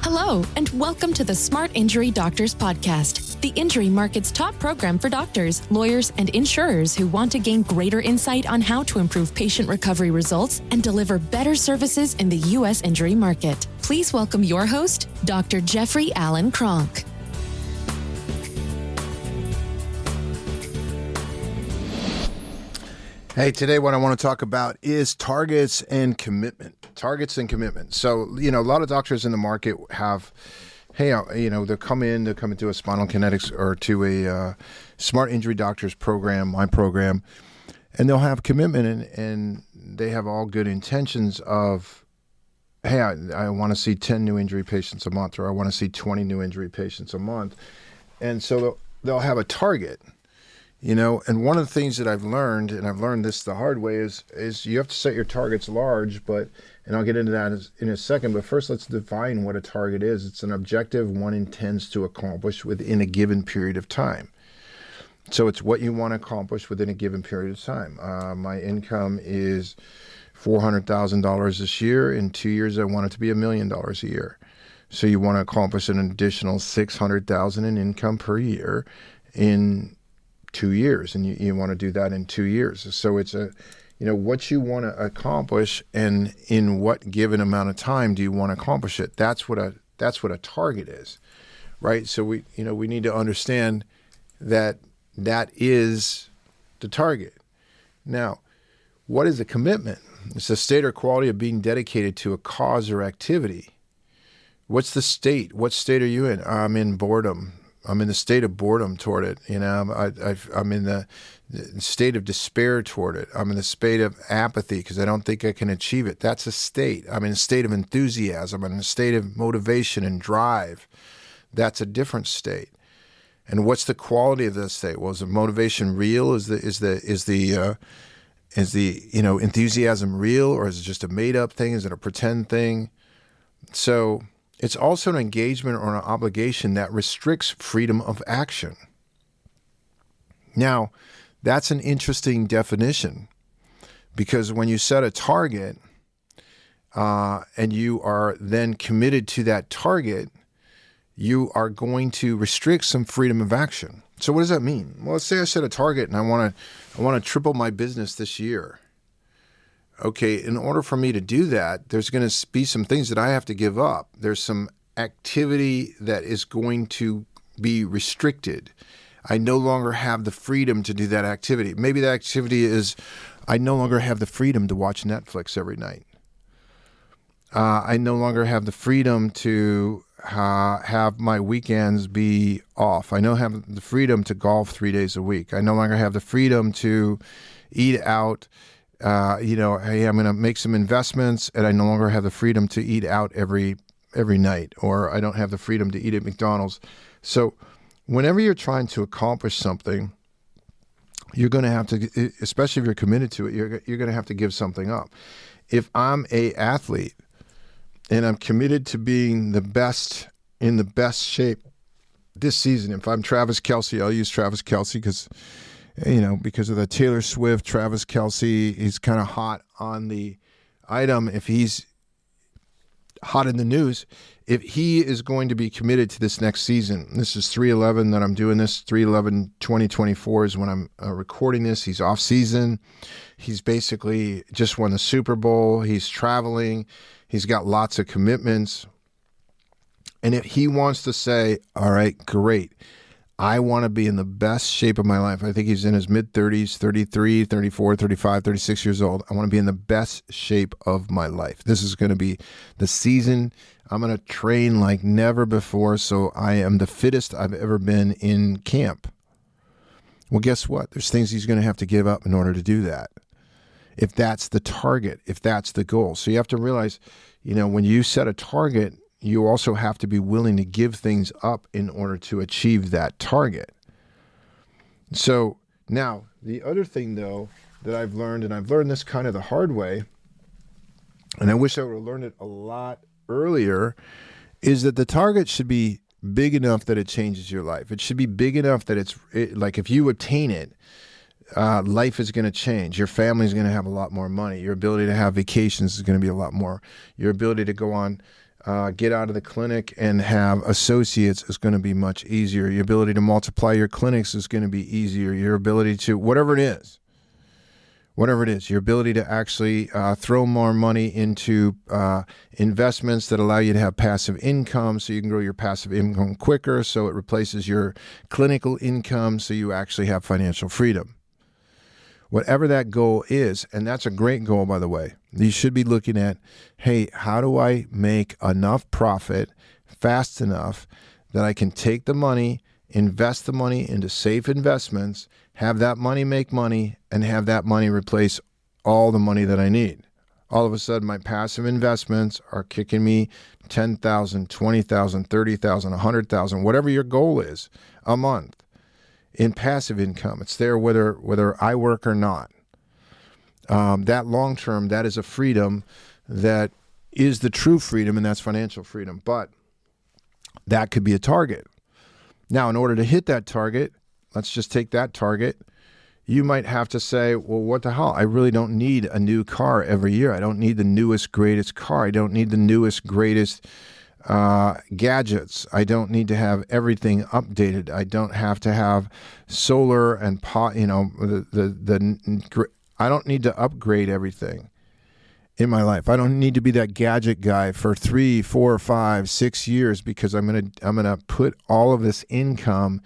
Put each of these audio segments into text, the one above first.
Hello, and welcome to the Smart Injury Doctors Podcast, the injury market's top program for doctors, lawyers, and insurers who want to gain greater insight on how to improve patient recovery results and deliver better services in the U.S. injury market. Please welcome your host, Dr. Jeffrey Allen Kronk. Hey, today what I want to talk about is targets and commitment. Targets and commitment. So, a lot of doctors in the market have, they'll come into a Spinal Kinetics or to a Smart Injury Doctors program, my program, and they'll have commitment and they have all good intentions of, hey, I want to see 10 new injury patients a month, or I want to see 20 new injury patients a month. And so they'll have a target. And one of the things that I've learned, and I've learned this the hard way, is you have to set your targets large, and I'll get into that in a second, but first let's define what a target is. It's an objective one intends to accomplish within a given period of time. So it's what you want to accomplish within a given period of time. My income is $400,000 this year. In 2 years, I want it to be $1 million a year. So you want to accomplish an additional $600,000 in income per year in 2 years, and you want to do that in 2 years. So it's what you want to accomplish, and in what given amount of time do you want to accomplish it? That's what a target is, right? So we need to understand that is the target. Now, what is a commitment? It's a state or quality of being dedicated to a cause or activity. What's the state? What state are you in? I'm in boredom. I'm in the state of boredom toward it. I'm in the state of despair toward it. I'm in the state of apathy because I don't think I can achieve it. That's a state. I'm in a state of enthusiasm. I'm in a state of motivation and drive. That's a different state. And what's the quality of this state? Well, is the motivation real? Is the enthusiasm real, or is it just a made up thing? Is it a pretend thing? So it's also an engagement or an obligation that restricts freedom of action. Now, that's an interesting definition, because when you set a target and you are then committed to that target, you are going to restrict some freedom of action. So what does that mean? Well, let's say I set a target and I want to triple my business this year. Okay, in order for me to do that, there's going to be some things that I have to give up. There's some activity that is going to be restricted. I no longer have the freedom to do that activity. Maybe the activity is I no longer have the freedom to watch Netflix every night. I no longer have the freedom to have my weekends be off. I no have the freedom to golf 3 days a week. I no longer have the freedom to eat out. Hey, I'm going to make some investments, and I no longer have the freedom to eat out every night, or I don't have the freedom to eat at McDonald's. So whenever you're trying to accomplish something, you're going to have to, especially if you're committed to it, you're going to have to give something up. If I'm an athlete and I'm committed to being the best in the best shape this season, if I'm Travis Kelce, I'll use Travis Kelce because of the Taylor Swift, Travis Kelce, he's kind of hot on the item. If he's hot in the news, if he is going to be committed to this next season, this is 3/11 that I'm doing this, 3/11/2024 is when I'm recording this. He's off season. He's basically just won the Super Bowl. He's traveling. He's got lots of commitments. And if he wants to say, all right, great, I want to be in the best shape of my life. I think he's in his mid-30s, 33, 34, 35, 36 years old. I want to be in the best shape of my life. This is going to be the season. I'm going to train like never before, so I am the fittest I've ever been in camp. Well, guess what? There's things he's going to have to give up in order to do that. If that's the target, if that's the goal. So you have to realize, when you set a target, you also have to be willing to give things up in order to achieve that target. So now, the other thing, though, that I've learned, and I've learned this kind of the hard way, and I wish I would have learned it a lot earlier, is that the target should be big enough that it changes your life. It should be big enough that like if you attain it, life is going to change. Your family is going to have a lot more money. Your ability to have vacations is going to be a lot more. Your ability to go on, get out of the clinic and have associates is going to be much easier. Your ability to multiply your clinics is going to be easier. Your ability to, whatever it is, your ability to actually throw more money into investments that allow you to have passive income so you can grow your passive income quicker, so it replaces your clinical income so you actually have financial freedom. Whatever that goal is, and that's a great goal, by the way, you should be looking at, hey, how do I make enough profit fast enough that I can take the money, invest the money into safe investments, have that money make money, and have that money replace all the money that I need. All of a sudden, my passive investments are kicking me $10,000, $20,000, $30,000, $100,000, whatever your goal is, a month in passive income. It's there whether I work or not. That long term, that is a freedom that is the true freedom, and that's financial freedom. But that could be a target. Now, in order to hit that target, let's just take that target. You might have to say, well, what the hell? I really don't need a new car every year. I don't need the newest, greatest car. I don't need the newest, greatest gadgets. I don't need to have everything updated. I don't have to have solar and I don't need to upgrade everything in my life. I don't need to be that gadget guy for 3, 4, 5, 6 years because I'm gonna put all of this income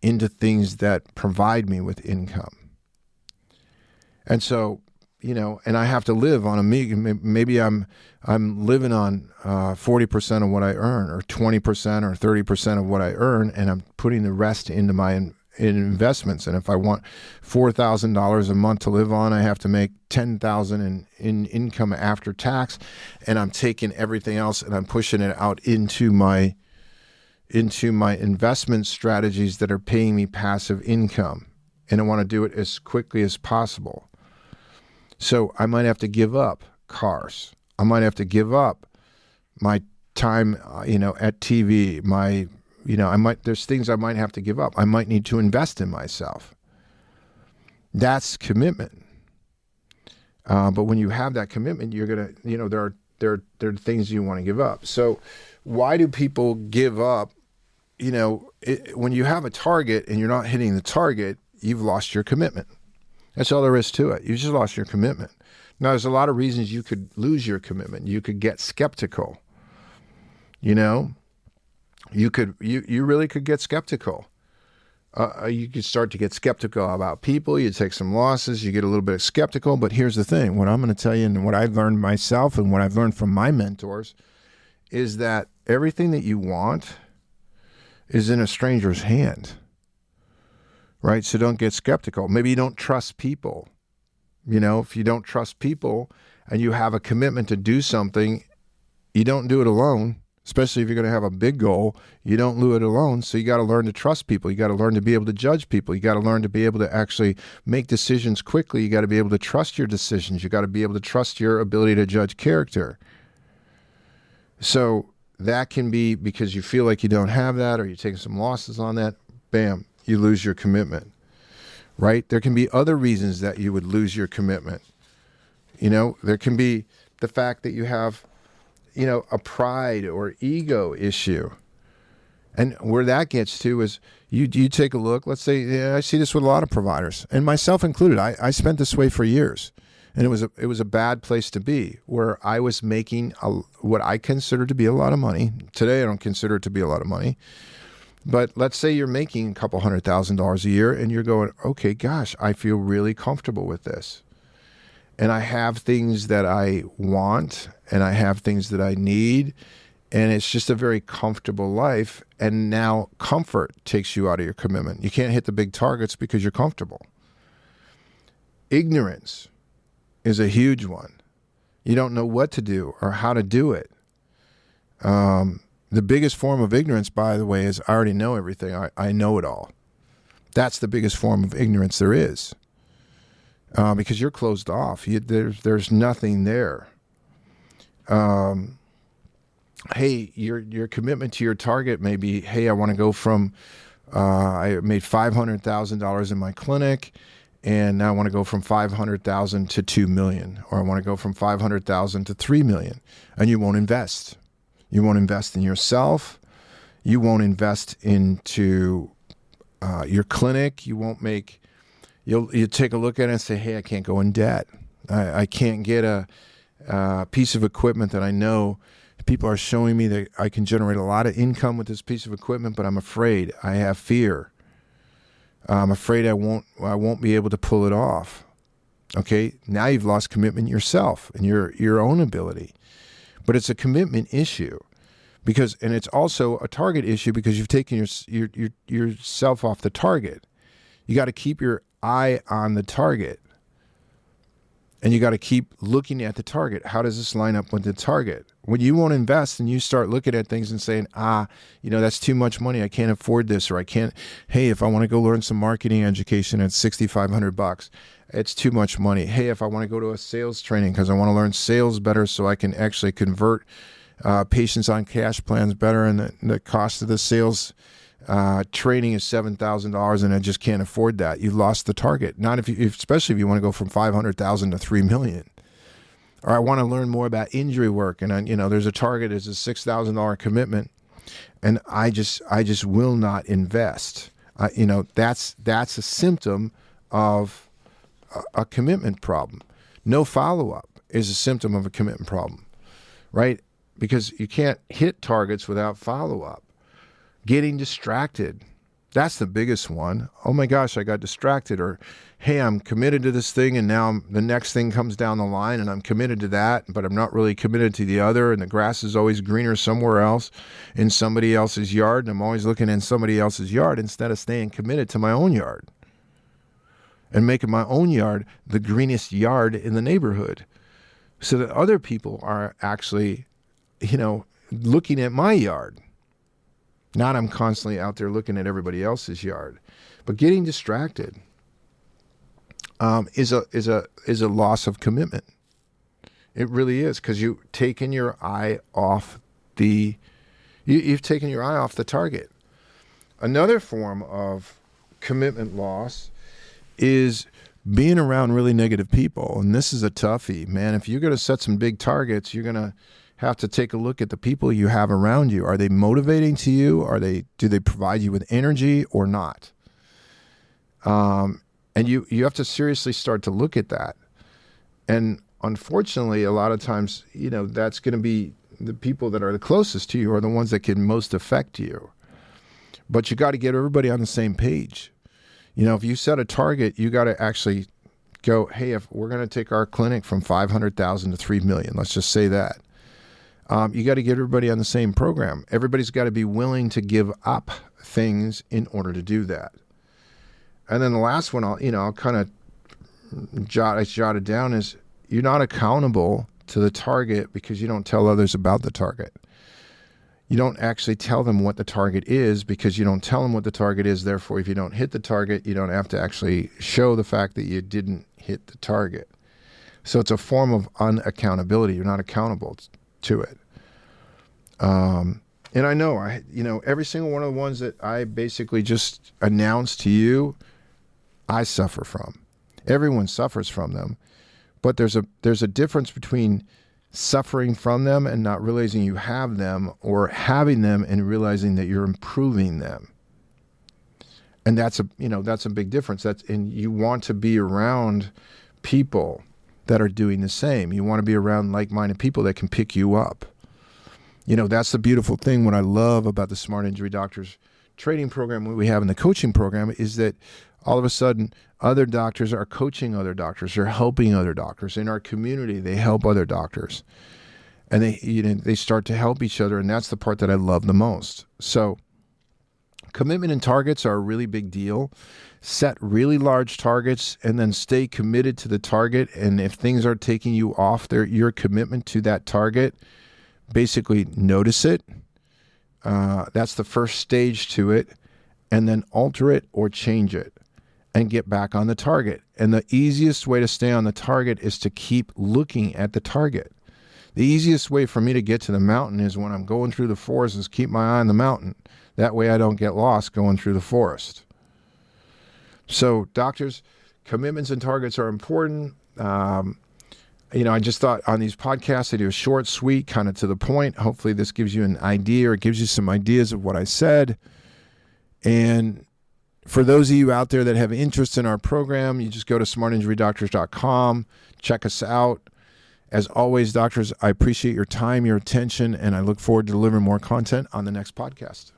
into things that provide me with income. And so, and I have to live on maybe I'm living on 40% of what I earn, or 20% or 30% of what I earn, and I'm putting the rest into my in investments. And if I want $4,000 a month to live on, I have to make $10,000 in income after tax, and I'm taking everything else and I'm pushing it out into my investment strategies that are paying me passive income. And I want to do it as quickly as possible. So I might have to give up cars. I might have to give up my time, at TV. There's things I might have to give up. I might need to invest in myself. That's commitment. But when you have that commitment, you're gonna, there are things you want to give up. So why do people give up? When you have a target and you're not hitting the target, you've lost your commitment. That's all there is to it. You just lost your commitment. Now, there's a lot of reasons you could lose your commitment. You could get skeptical. You really could get skeptical. You could start to get skeptical about people. You take some losses. You get a little bit skeptical. But here's the thing. What I'm going to tell you, and what I've learned myself and what I've learned from my mentors, is that everything that you want is in a stranger's hand, right? So don't get skeptical. Maybe you don't trust people. If you don't trust people and you have a commitment to do something, you don't do it alone, especially if you're going to have a big goal. You don't do it alone. So you got to learn to trust people. You got to learn to be able to judge people. You got to learn to be able to actually make decisions quickly. You got to be able to trust your decisions. You got to be able to trust your ability to judge character. So that can be because you feel like you don't have that, or you're taking some losses on that. Bam, you lose your commitment, right? There can be other reasons that you would lose your commitment. There can be the fact that you have, a pride or ego issue. And where that gets to is you take a look. Let's say, I see this with a lot of providers, and myself included. I spent this way for years. And it was a bad place to be, where I was making what I consider to be a lot of money. Today, I don't consider it to be a lot of money. But let's say you're making a couple $100,000 a year, and you're going, okay, gosh, I feel really comfortable with this. And I have things that I want, and I have things that I need, and it's just a very comfortable life. And now comfort takes you out of your commitment. You can't hit the big targets because you're comfortable. Ignorance is a huge one. You don't know what to do or how to do it. The biggest form of ignorance, by the way, is I already know everything. I know it all. That's the biggest form of ignorance there is, because you're closed off. There's nothing there. Hey, your commitment to your target may be, hey, I want to go from, I made $500,000 in my clinic, and now I want to go from 500,000 to 2 million, or I want to go from 500,000 to 3 million, and you won't invest. You won't invest in yourself. You won't invest into your clinic. You won't make. You take a look at it and say, "Hey, I can't go in debt. I can't get a piece of equipment that I know people are showing me that I can generate a lot of income with this piece of equipment, but I'm afraid. I have fear. I'm afraid I won't be able to pull it off." Okay, now you've lost commitment yourself and your own ability. But it's a commitment issue and it's also a target issue because you've taken yourself off the target. You got to keep your eye on the target. And you got to keep looking at the target. How does this line up with the target? When you won't invest and you start looking at things and saying, that's too much money. I can't afford this, or I can't. Hey, if I want to go learn some marketing education at $6,500, it's too much money. Hey, if I want to go to a sales training because I want to learn sales better so I can actually convert patients on cash plans better, and the cost of the sales training is $7,000 and I just can't afford that. You've lost the target. Especially if you want to go from 500,000 to 3 million. Or I want to learn more about injury work, and there's a target, is a $6,000 commitment, and I just will not invest. That's a symptom of a commitment problem. No follow-up is a symptom of a commitment problem, right? Because you can't hit targets without follow-up. Getting distracted, that's the biggest one. Oh my gosh, I got distracted. Or, hey, I'm committed to this thing, and now the next thing comes down the line, and I'm committed to that, but I'm not really committed to the other, and the grass is always greener somewhere else in somebody else's yard, and I'm always looking in somebody else's yard instead of staying committed to my own yard and making my own yard the greenest yard in the neighborhood so that other people are actually, looking at my yard. Not I'm constantly out there looking at everybody else's yard. But getting distracted is a loss of commitment. It really is, because you've taken your eye off you've taken your eye off the target. Another form of commitment loss is being around really negative people. And this is a toughie, man. If you're going to set some big targets, you're going to have to take a look at the people you have around you. Are they motivating to you? Do they provide you with energy or not? And you have to seriously start to look at that. And unfortunately, a lot of times, that's going to be the people that are the closest to you are the ones that can most affect you. But you got to get everybody on the same page. If you set a target, you got to actually go, hey, if we're going to take our clinic from 500,000 to 3 million, let's just say that. You got to get everybody on the same program. Everybody's got to be willing to give up things in order to do that. And then the last one, I'll kind of jotted down is you're not accountable to the target because you don't tell others about the target. You don't actually tell them what the target is because you don't tell them what the target is. Therefore, if you don't hit the target, you don't have to actually show the fact that you didn't hit the target. So it's a form of unaccountability. You're not accountable to it. And I know, every single one of the ones that I basically just announced to you, I suffer from. Everyone suffers from them. But there's a difference between suffering from them and not realizing you have them, or having them and realizing that you're improving them. And that's a big difference. And you want to be around people that are doing the same. You want to be around like-minded people that can pick you up. That's the beautiful thing. What I love about the Smart Injury Doctors training program, what we have in the coaching program, is that all of a sudden other doctors are coaching other doctors. They're helping other doctors. In our community, they help other doctors. And they start to help each other, and that's the part that I love the most. So commitment and targets are a really big deal. Set really large targets and then stay committed to the target. And if things are taking you off your commitment to that target, basically notice it. That's the first stage to it. And then alter it or change it and get back on the target. And the easiest way to stay on the target is to keep looking at the target. The easiest way for me to get to the mountain is when I'm going through the forest, is keep my eye on the mountain. That way I don't get lost going through the forest. So doctors, Commitments and targets are important. I just thought on these podcasts, I do a short, sweet, kind of to the point. Hopefully this gives you an idea or gives you some ideas of what I said. And for those of you out there that have interest in our program, you just go to smartinjurydoctors.com, check us out. As always, doctors, I appreciate your time, your attention, and I look forward to delivering more content on the next podcast.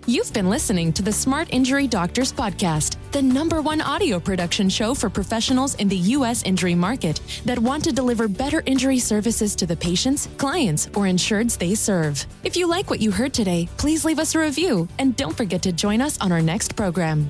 You've been listening to the Smart Injury Doctors Podcast, the #1 audio production show for professionals in the U.S. injury market that want to deliver better injury services to the patients, clients, or insureds they serve. If you like what you heard today, please leave us a review and don't forget to join us on our next program.